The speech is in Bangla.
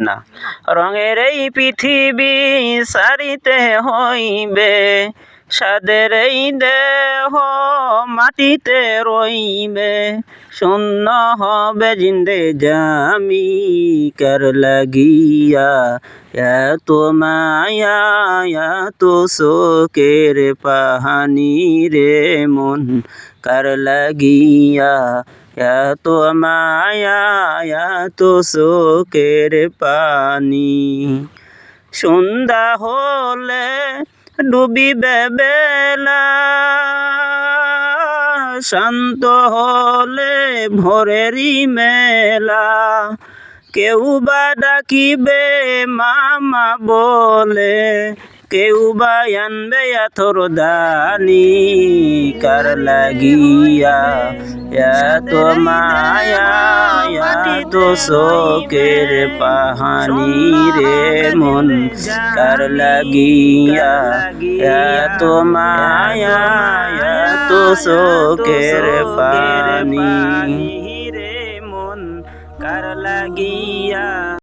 না। রঙের এই পৃথিবী সারিতে হইবে, সাদের এই দেহ মাটিতে রইবে, শূন্য হবে জিন্দে জামি কার লাগিয়া, এত মায়া এত শোকের পাহানি রে মন কার লাগিয়া, এত মায়া এত শোকের পানি। সন্ধ্যা হলে ডুবিবে বেলা, শান্ত হলে ভোরেরই মেলা, কেউ বা ডাকিবে মামা বলে, কেউ বা আনবে আথর দানি কার লাগিয়া, এত মায়া এত শোকের পাহানি রে মন কার লাগিয়া, এত মায়া এত শোকের পানি রে মন কার লাগিয়া।